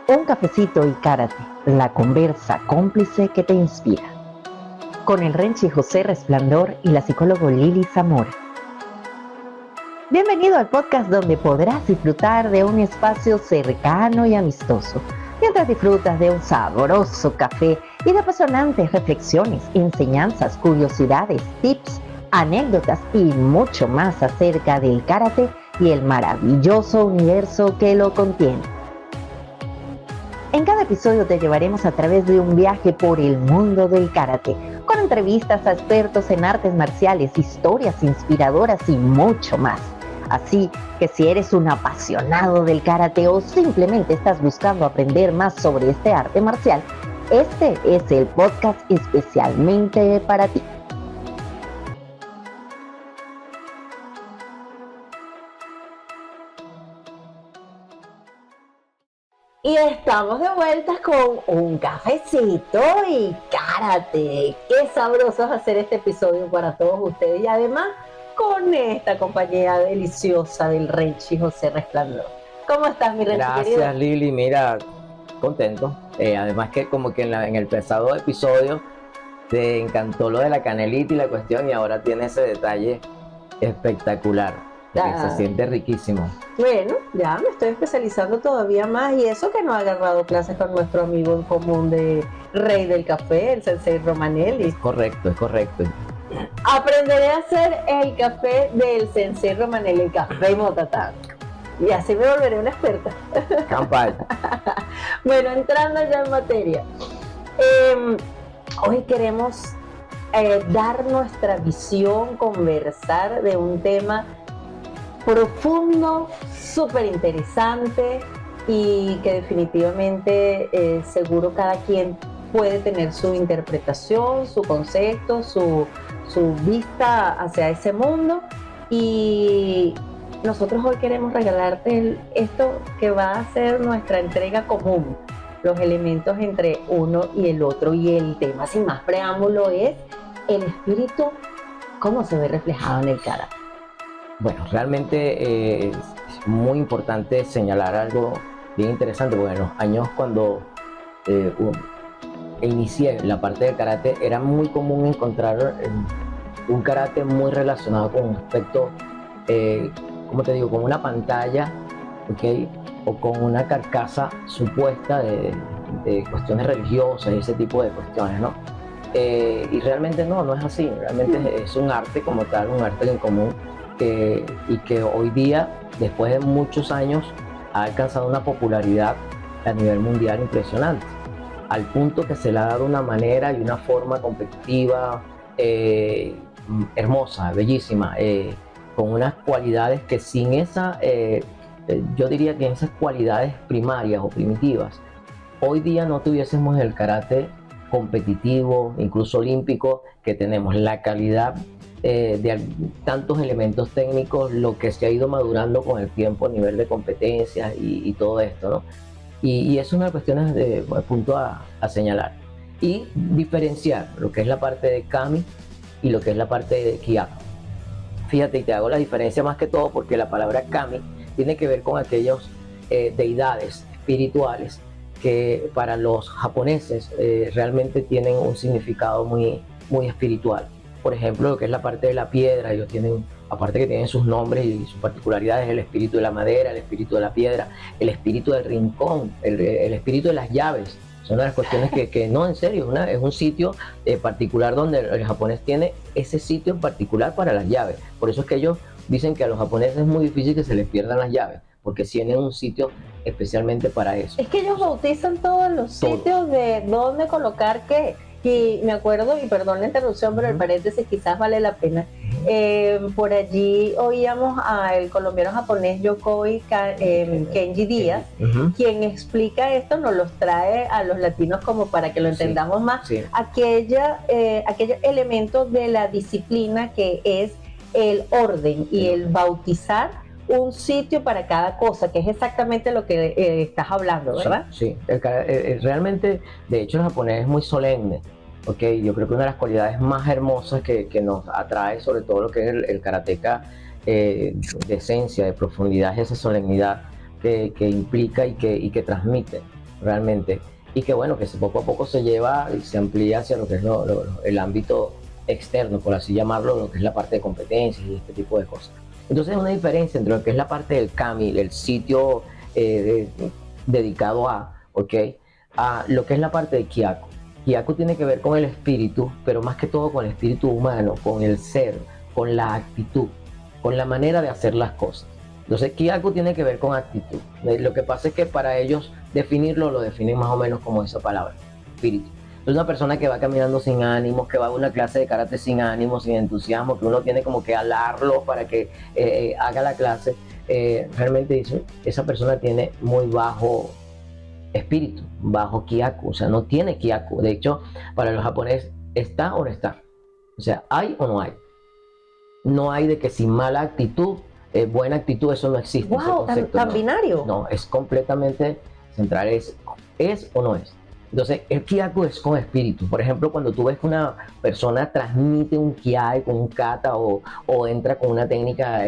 Un cafecito y karate, la conversa cómplice que te inspira. Con el Renchi José Resplandor y la psicóloga Lili Zamora. Bienvenido al podcast donde podrás disfrutar de un espacio cercano y amistoso, mientras disfrutas de un sabroso café y de apasionantes reflexiones, enseñanzas, curiosidades, tips, anécdotas y mucho más acerca del karate y el maravilloso universo que lo contiene. En cada episodio te llevaremos a través de un viaje por el mundo del karate, con entrevistas a expertos en artes marciales, historias inspiradoras y mucho más. Así que si eres un apasionado del karate o simplemente estás buscando aprender más sobre este arte marcial, este es el podcast especialmente para ti. Y estamos de vuelta con un cafecito y karate. Qué sabroso es hacer este episodio para todos ustedes y además con esta compañía deliciosa del Renchi José Resplandor. ¿Cómo estás, mi Renchi querido? Gracias, Lili. Mira, contento. Además que como que en el pasado episodio te encantó lo de la canelita y la cuestión y ahora tiene ese detalle espectacular. Que se siente riquísimo. Bueno, ya me estoy especializando todavía más y eso que no he agarrado clases con nuestro amigo en común de Rey del Café, el Sensei Romanelli. Es correcto. Aprenderé a hacer el café del Sensei Romanelli, el café Motatán. Y así me volveré una experta. Campai. Bueno, entrando ya en materia. Hoy queremos dar nuestra visión, conversar de un tema profundo, súper interesante y que definitivamente seguro cada quien puede tener su interpretación, su concepto, su vista hacia ese mundo. Y nosotros hoy queremos regalarte esto que va a ser nuestra entrega común, los elementos entre uno y el otro. Y el tema, sin más preámbulo, es el espíritu, cómo se ve reflejado en el karate. Bueno, realmente es muy importante señalar algo bien interesante, porque en los años cuando inicié la parte del karate era muy común encontrar un karate muy relacionado con un aspecto, como te digo, con una pantalla, ¿okay? O con una carcasa supuesta de cuestiones religiosas y ese tipo de cuestiones, ¿no? Y realmente no es así, realmente es un arte como tal, un arte en común. Y que hoy día, después de muchos años, ha alcanzado una popularidad a nivel mundial impresionante, al punto que se le ha dado una manera y una forma competitiva, hermosa, bellísima, con unas cualidades que sin esa, yo diría que esas cualidades primarias o primitivas, hoy día no tuviésemos el karate competitivo, incluso olímpico, que tenemos la calidad de tantos elementos técnicos, lo que se ha ido madurando con el tiempo a nivel de competencias y todo esto, ¿no? Y es una cuestión de punto a señalar. Y diferenciar lo que es la parte de Kami y lo que es la parte de Kyaku. Fíjate, y te hago la diferencia más que todo porque la palabra Kami tiene que ver con aquellos deidades espirituales que para los japoneses realmente tienen un significado muy espiritual. Por ejemplo, lo que es la parte de la piedra, ellos tienen, aparte que tienen sus nombres y sus particularidades, el espíritu de la madera, el espíritu de la piedra, el espíritu del rincón, el espíritu de las llaves. Son una de las cuestiones que no, en serio, es un sitio particular donde el japonés tiene ese sitio en particular para las llaves. Por eso es que ellos dicen que a los japoneses es muy difícil que se les pierdan las llaves, porque tienen un sitio especialmente para eso. Es que ellos bautizan todos los sitios de dónde colocar qué. Y me acuerdo, y perdón la interrupción, pero el paréntesis quizás vale la pena. Por allí oíamos al colombiano japonés Yokoi Kenji Díaz, quien explica esto, nos los trae a los latinos como para que lo entendamos más, aquellos elementos de la disciplina que es el orden y el bautizar un sitio para cada cosa, que es exactamente lo que estás hablando, ¿verdad? Sí. Realmente, de hecho, el japonés es muy solemne. Okay, yo creo que una de las cualidades más hermosas que nos atrae, sobre todo lo que es el karateka de esencia, de profundidad, es esa solemnidad que implica y que transmite. realmente. Y que bueno, que poco a poco se lleva y se amplía hacia lo que es el ámbito externo, por así llamarlo, lo que es la parte de competencias y este tipo de cosas. Entonces hay una diferencia entre lo que es la parte del Kami, el sitio dedicado a, ¿ok? A lo que es la parte de Kyaku. Kyaku tiene que ver con el espíritu, pero más que todo con el espíritu humano, con el ser, con la actitud, con la manera de hacer las cosas. Entonces Kyaku tiene que ver con actitud. Lo que pasa es que para ellos definirlo lo definen más o menos como esa palabra, espíritu. Es una persona que va caminando sin ánimos, que va a una clase de karate sin ánimos, sin entusiasmo, que uno tiene como que alarlo para que haga la clase. Realmente dice, esa persona tiene muy bajo espíritu, bajo Kyaku, o sea, no tiene Kyaku. De hecho, para los japoneses, ¿está o no está? O sea, ¿hay o no hay? No hay de que sin mala actitud, buena actitud, eso no existe. ¡Wow! Tan binario. No, es completamente central, es o no es. Entonces, el Kyaku es con espíritu. Por ejemplo, cuando tú ves que una persona transmite un Kyai con un kata o entra con una técnica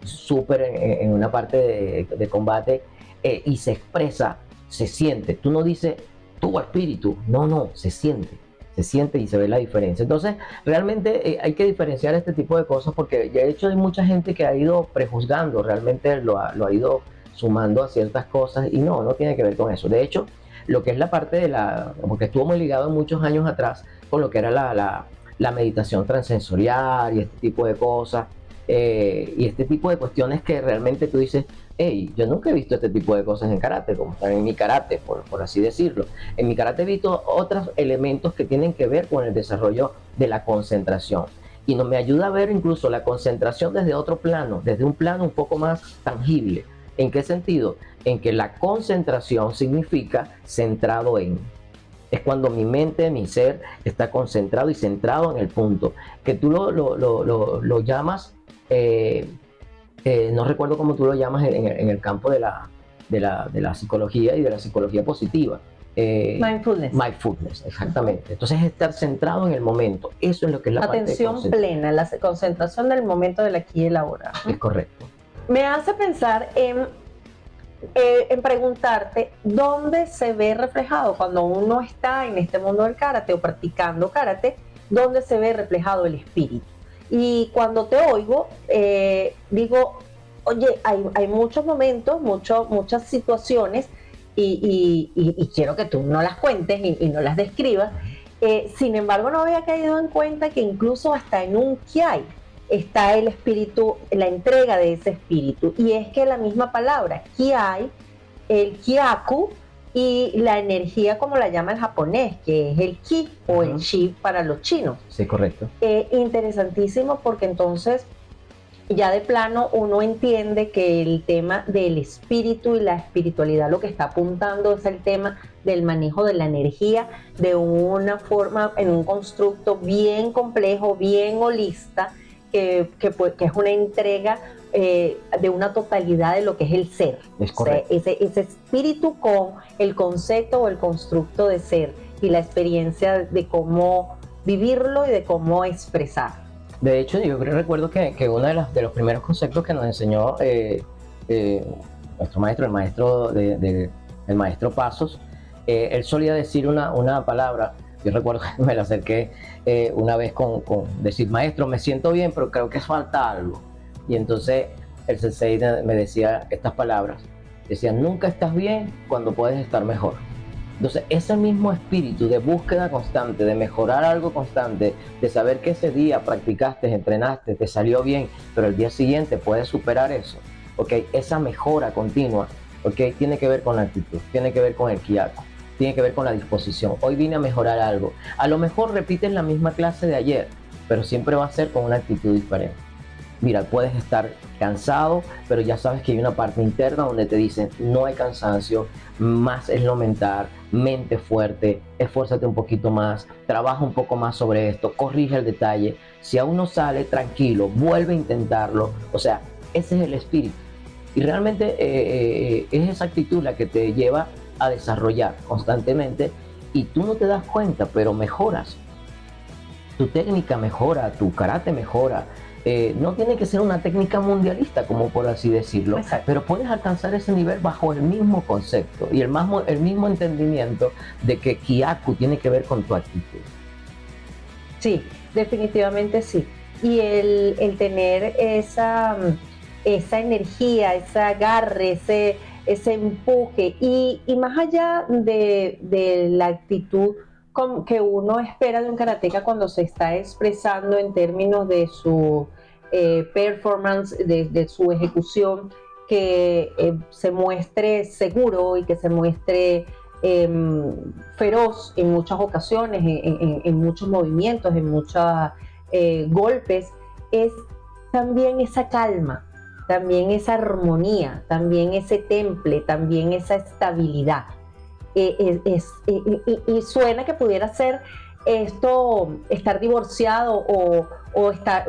súper en una parte de combate y se expresa, se siente. Tú no dices, tuvo espíritu. No, se siente y se ve la diferencia. Entonces, realmente hay que diferenciar este tipo de cosas porque de hecho hay mucha gente que ha ido prejuzgando, realmente lo ha ido sumando a ciertas cosas y no tiene que ver con eso. De hecho, lo que es la parte de porque estuvo muy ligado muchos años atrás con lo que era la meditación transensorial y este tipo de cosas, y este tipo de cuestiones que realmente tú dices, hey, yo nunca he visto este tipo de cosas en karate, como están en mi karate, por así decirlo. En mi karate he visto otros elementos que tienen que ver con el desarrollo de la concentración. Y me ayuda a ver incluso la concentración desde otro plano, desde un plano un poco más tangible. ¿En qué sentido? En que la concentración significa centrado en. Es cuando mi mente, mi ser está concentrado y centrado en el punto. Que tú lo llamas, no recuerdo cómo tú lo llamas en el campo de la psicología y de la psicología positiva. Mindfulness, exactamente. Entonces es estar centrado en el momento. Eso es lo que es la atención plena, la concentración del momento del aquí y el ahora. Es correcto. Me hace pensar en preguntarte dónde se ve reflejado cuando uno está en este mundo del karate o practicando karate, dónde se ve reflejado el espíritu. Y cuando te oigo, digo, oye, hay muchos momentos, muchas situaciones y quiero que tú no las cuentes y no las describas. Sin embargo, no había caído en cuenta que incluso hasta en un Kyai está el espíritu, la entrega de ese espíritu. Y es que la misma palabra, Kyai, el Kyaku y la energía como la llama el japonés, que es el Ki o el Chi para los chinos. Sí, correcto. Interesantísimo porque entonces ya de plano uno entiende que el tema del espíritu y la espiritualidad lo que está apuntando es el tema del manejo de la energía de una forma, en un constructo bien complejo, bien holista, que es una entrega de una totalidad de lo que es el ser. Es correcto. O sea, ese espíritu con el concepto o el constructo de ser y la experiencia de cómo vivirlo y de cómo expresar. De hecho, yo recuerdo que uno de los primeros conceptos que nos enseñó nuestro maestro, el maestro Pasos, él solía decir una palabra. Yo recuerdo que me la acerqué una vez con decir, maestro, me siento bien, pero creo que falta algo. Y entonces el sensei me decía estas palabras. Decía, nunca estás bien cuando puedes estar mejor. Entonces, ese mismo espíritu de búsqueda constante, de mejorar algo constante, de saber que ese día practicaste, entrenaste, te salió bien, pero el día siguiente puedes superar eso, ¿okay? Esa mejora continua, ¿okay? Tiene que ver con la actitud, tiene que ver con el Kyaku, tiene que ver con la disposición. Hoy vine a mejorar algo. A lo mejor repites la misma clase de ayer, pero siempre va a ser con una actitud diferente. Mira, puedes estar cansado, pero ya sabes que hay una parte interna donde te dicen, no hay cansancio, más es lo mental, mente fuerte, esfuérzate un poquito más, trabaja un poco más sobre esto, corrige el detalle. Si aún no sale, tranquilo, vuelve a intentarlo. O sea, ese es el espíritu. Y realmente es esa actitud la que te lleva a desarrollar constantemente y tú no te das cuenta, pero mejoras. Tu técnica mejora, tu karate mejora. No tiene que ser una técnica mundialista, como por así decirlo, Exacto. pero puedes alcanzar ese nivel bajo el mismo concepto y el mismo entendimiento de que Kyaku tiene que ver con tu actitud. Sí, definitivamente sí. Y el tener esa energía, ese agarre, ese empuje, y más allá de la actitud que uno espera de un karateca cuando se está expresando en términos de su performance, de su ejecución, que se muestre seguro y que se muestre feroz en muchas ocasiones, en muchos movimientos, en muchos golpes, es también esa calma, también esa armonía, también ese temple, también esa estabilidad. Y suena que pudiera ser esto, estar divorciado o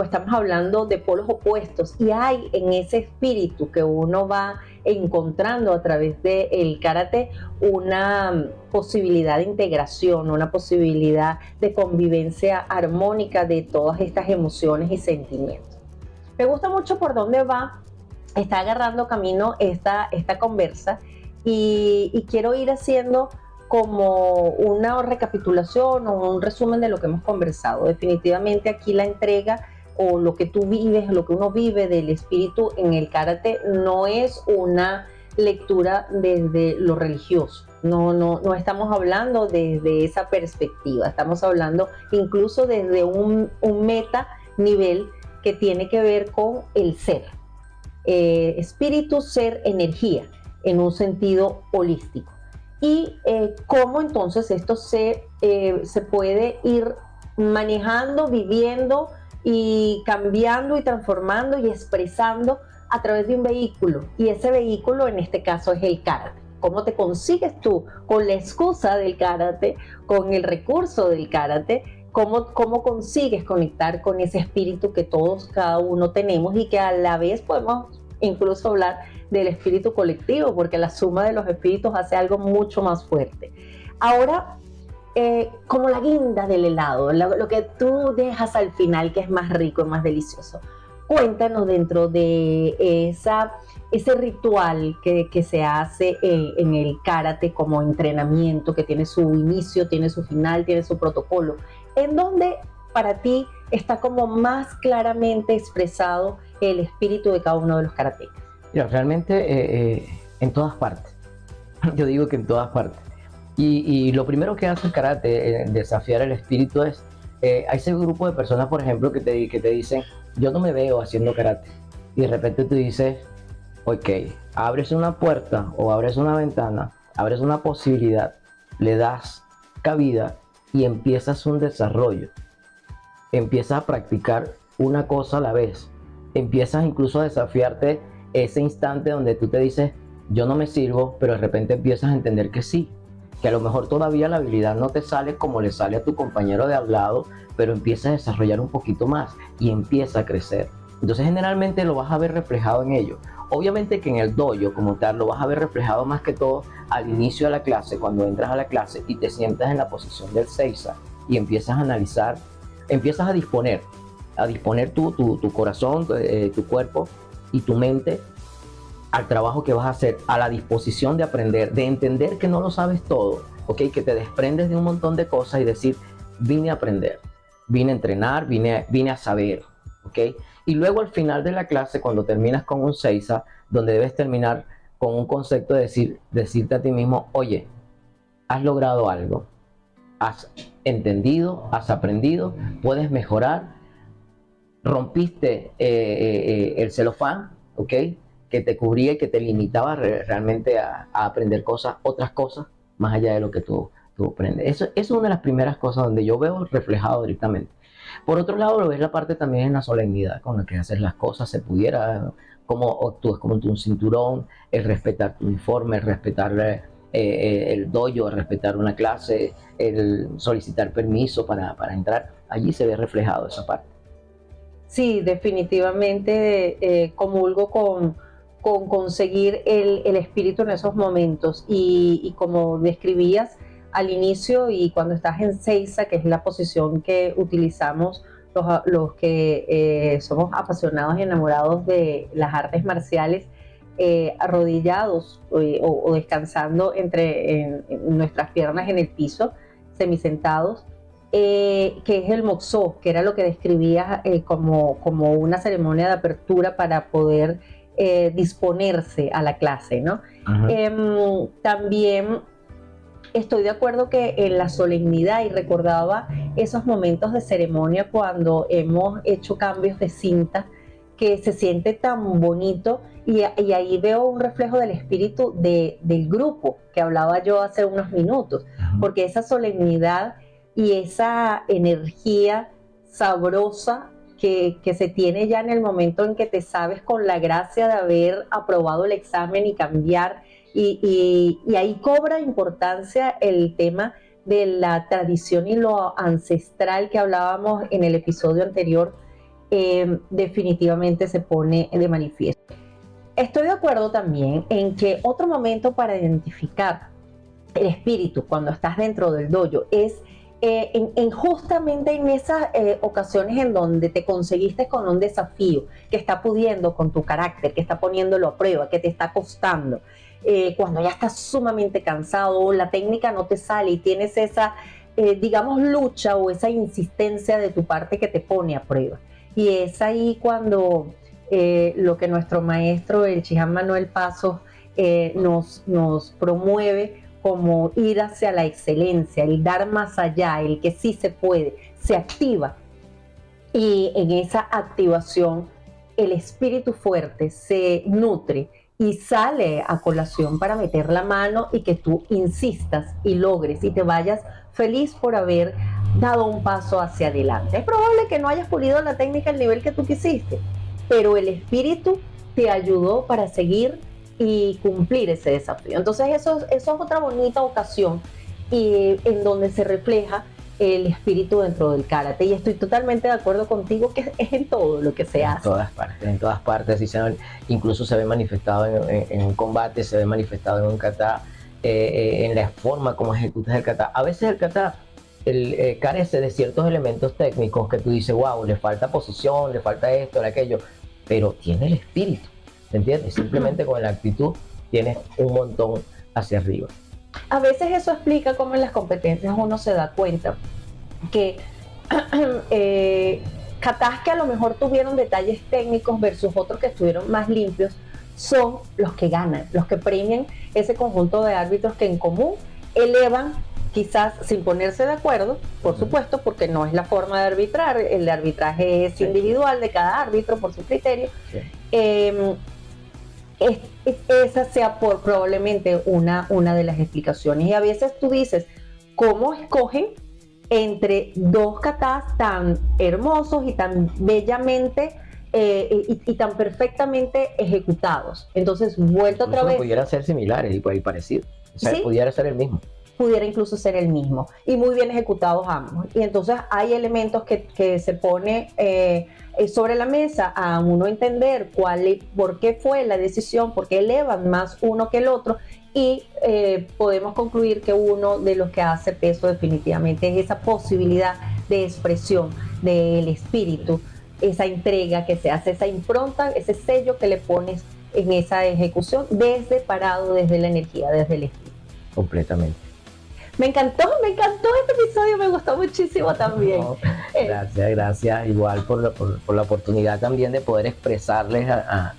estamos hablando de polos opuestos, y hay en ese espíritu que uno va encontrando a través del karate una posibilidad de integración, una posibilidad de convivencia armónica de todas estas emociones y sentimientos. Me gusta mucho por dónde va, está agarrando camino esta conversa, y quiero ir haciendo como una recapitulación o un resumen de lo que hemos conversado. Definitivamente aquí la entrega o lo que tú vives, lo que uno vive del espíritu en el karate no es una lectura desde lo religioso. No estamos hablando desde esa perspectiva, estamos hablando incluso desde un meta nivel que tiene que ver con el ser. Espíritu, ser, energía, en un sentido holístico. Y cómo entonces esto se puede ir manejando, viviendo y cambiando y transformando y expresando a través de un vehículo. Y ese vehículo en este caso es el karate. ¿Cómo te consigues tú con la excusa del karate, con el recurso del karate? ¿Cómo consigues conectar con ese espíritu que todos, cada uno tenemos, y que a la vez podemos incluso hablar del espíritu colectivo, porque la suma de los espíritus hace algo mucho más fuerte? Ahora, como la guinda del helado, lo que tú dejas al final, que es más rico y más delicioso, cuéntanos dentro de ese ritual que se hace en el karate como entrenamiento, que tiene su inicio, tiene su final, tiene su protocolo, en donde para ti está como más claramente expresado el espíritu de cada uno de los karatecas. Mira, realmente en todas partes. Yo digo que en todas partes. Y lo primero que hace el karate, desafiar el espíritu, es, hay ese grupo de personas, por ejemplo, que te dicen, yo no me veo haciendo karate. Y de repente tú dices, ok, abres una puerta o abres una ventana, abres una posibilidad, le das cabida y empiezas un desarrollo. Empiezas a practicar una cosa a la vez. Empiezas incluso a desafiarte ese instante donde tú te dices, yo no me sirvo, pero de repente empiezas a entender que sí, que a lo mejor todavía la habilidad no te sale como le sale a tu compañero de al lado, pero empiezas a desarrollar un poquito más y empieza a crecer. Entonces generalmente lo vas a ver reflejado en ello. Obviamente que en el dojo como tal lo vas a ver reflejado más que todo al inicio de la clase, cuando entras a la clase y te sientas en la posición del seiza y empiezas a analizar, empiezas a disponer tu corazón, tu cuerpo y tu mente al trabajo que vas a hacer, a la disposición de aprender, de entender que no lo sabes todo, ¿okay? Que te desprendes de un montón de cosas y decir, vine a aprender, vine a entrenar, vine a saber, ¿okay? Y luego al final de la clase, cuando terminas con un seiza, donde debes terminar con un concepto de decirte a ti mismo, oye, has logrado algo, has entendido, has aprendido, puedes mejorar, rompiste el celofán, ¿ok? Que te cubría y que te limitaba realmente a aprender otras cosas, más allá de lo que tú aprendes. Eso es una de las primeras cosas donde yo veo reflejado directamente. Por otro lado, lo ves la parte también en la solemnidad con la que haces las cosas, se pudiera, cómo actúas como un cinturón, el respetar tu uniforme, el respetar el dojo, el respetar una clase, el solicitar permiso para entrar. Allí se ve reflejado esa parte. Sí, definitivamente comulgo con conseguir el espíritu en esos momentos, y como describías al inicio y cuando estás en seiza, que es la posición que utilizamos los que somos apasionados y enamorados de las artes marciales, arrodillados o descansando en nuestras piernas en el piso, semisentados, que es el moxó, que era lo que describías como una ceremonia de apertura para poder disponerse a la clase, ¿no? También estoy de acuerdo que en la solemnidad, y recordaba esos momentos de ceremonia cuando hemos hecho cambios de cinta, que se siente tan bonito, y ahí veo un reflejo del espíritu del grupo que hablaba yo hace unos minutos, porque esa solemnidad y esa energía sabrosa que se tiene ya en el momento en que te sabes con la gracia de haber aprobado el examen y cambiar, y ahí cobra importancia el tema de la tradición y lo ancestral que hablábamos en el episodio anterior. Definitivamente se pone de manifiesto. Estoy de acuerdo también en que otro momento para identificar el espíritu cuando estás dentro del dojo es justamente en esas ocasiones en donde te conseguiste con un desafío que está pudiendo con tu carácter, que está poniéndolo a prueba, que te está costando, cuando ya estás sumamente cansado o la técnica no te sale y tienes esa, digamos, lucha o esa insistencia de tu parte que te pone a prueba. Y es ahí cuando lo que nuestro maestro, el Chiján Manuel Pasos, nos promueve como ir hacia la excelencia, el dar más allá, el que sí se puede, se activa. Y en esa activación el espíritu fuerte se nutre y sale a colación para meter la mano y que tú insistas y logres y te vayas feliz por haber dado un paso hacia adelante. Es probable que no hayas pulido la técnica al nivel que tú quisiste, pero el espíritu te ayudó para seguir y cumplir ese desafío. Entonces eso es otra bonita ocasión en donde se refleja el espíritu dentro del karate, y estoy totalmente de acuerdo contigo que es en todo lo que se hace. En todas partes, incluso se ve manifestado en un combate, se ve manifestado en un kata, en la forma como ejecutas el kata. A veces el kata carece de ciertos elementos técnicos que tú dices, wow, le falta posición, le falta esto, aquello, pero tiene el espíritu, ¿me entiendes? Simplemente con la actitud tienes un montón hacia arriba. A veces eso explica cómo en las competencias uno se da cuenta que katas que a lo mejor tuvieron detalles técnicos versus otros que estuvieron más limpios son los que ganan, los que premian ese conjunto de árbitros que en común elevan, quizás sin ponerse de acuerdo, por supuesto, porque no es la forma de arbitrar, el arbitraje es individual de cada árbitro por su criterio. Esa sea probablemente una de las explicaciones. Y a veces tú dices, ¿cómo escogen entre dos katas tan hermosos y tan bellamente y tan perfectamente ejecutados? Entonces, vuelto otra vez. Pudieran ser similares y parecidos. O sea, ¿sí? Pudiera ser el mismo. Pudiera incluso ser el mismo y muy bien ejecutados ambos. Y entonces hay elementos que se pone sobre la mesa a uno entender por qué fue la decisión, por qué elevan más uno que el otro, y podemos concluir que uno de los que hace peso definitivamente es esa posibilidad de expresión del espíritu, esa entrega que se hace, esa impronta, ese sello que le pones en esa ejecución desde la energía, desde el espíritu. Completamente. Me encantó este episodio, me gustó muchísimo también. No, gracias. Igual por la oportunidad también de poder expresarles a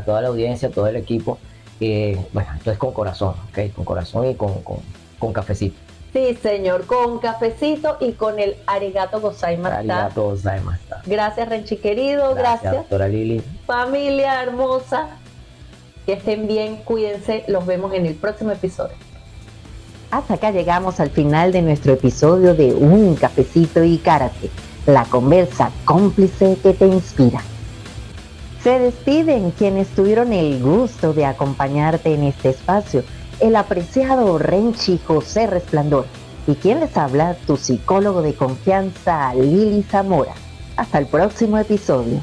toda la audiencia, a todo el equipo. Bueno, esto es con corazón, ¿okay? Con corazón y con cafecito. Sí, señor, con cafecito y con el arigato gozaimashita. Arigato gozaimashita. Gracias, Renchi querido, gracias. Doctora Lili. Familia hermosa, que estén bien, cuídense, los vemos en el próximo episodio. Hasta acá llegamos al final de nuestro episodio de Un Cafecito y Karate, la conversa cómplice que te inspira. Se despiden quienes tuvieron el gusto de acompañarte en este espacio, el apreciado Renchi José Resplandor, y quien les habla, tu psicólogo de confianza, Lili Zamora. Hasta el próximo episodio.